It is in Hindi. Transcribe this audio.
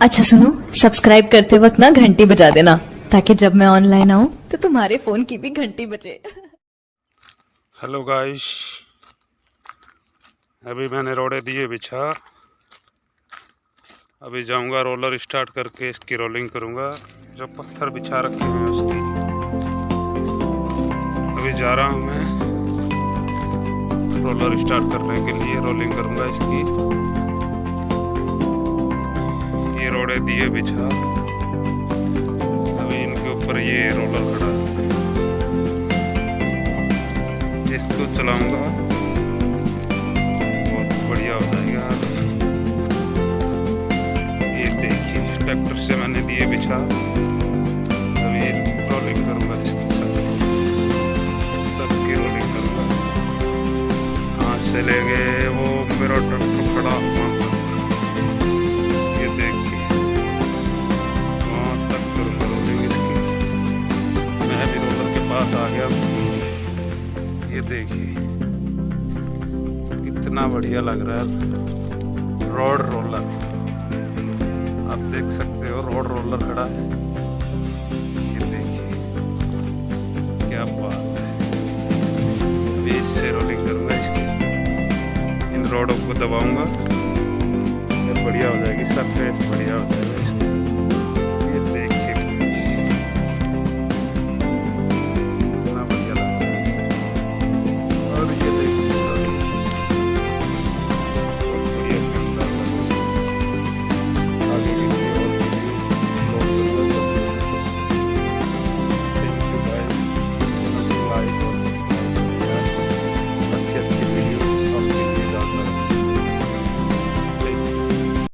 अच्छा सुनो, सब्सक्राइब करते वक्त ना घंटी बजा देना, ताकि जब मैं ऑनलाइन आऊं तो तुम्हारे फोन की भी घंटी बजे। हेलो गाइस, अभी मैंने रोड़े दिए बिछा। अभी जाऊंगा रोलर स्टार्ट करके इसकी रोलिंग करूंगा। जो पत्थर बिछा रखे हैं उसकी अभी जा रहा हूं मैं रोलर स्टार्ट करने के लिए। रोलिंग करूंगा इसकी। ये रोड़े दिए बिछा, अभी इनके ऊपर ये रोलर खड़ा है, इसको चलाऊंगा, बहुत बढ़िया हो जाएगा। ये देखिए, ट्रैक्टर से मैंने दिए बिछा, अभी रोलिंग करूंगा इसकी, सबकी रोलिंग करूंगा। हाथ से ले गए वो मेरा ट्रैक्टर खड़ा हुआ, ये देखिए वहाँ तक करूंगा रोलिंग इसकी। मैं भी रोलर के पास आ गया। ये देखिए कितना बढ़िया लग रहा है रोड रोलर। आप देख सकते हो रोड रोलर खड़ा है। ये देखिए क्या बात है। अभी इससे रोलिंग करूंगा इसकी, इन रोडों को दबाऊंगा, बढ़िया हो जाएगी, सरफेस बढ़िया हो जाएगी।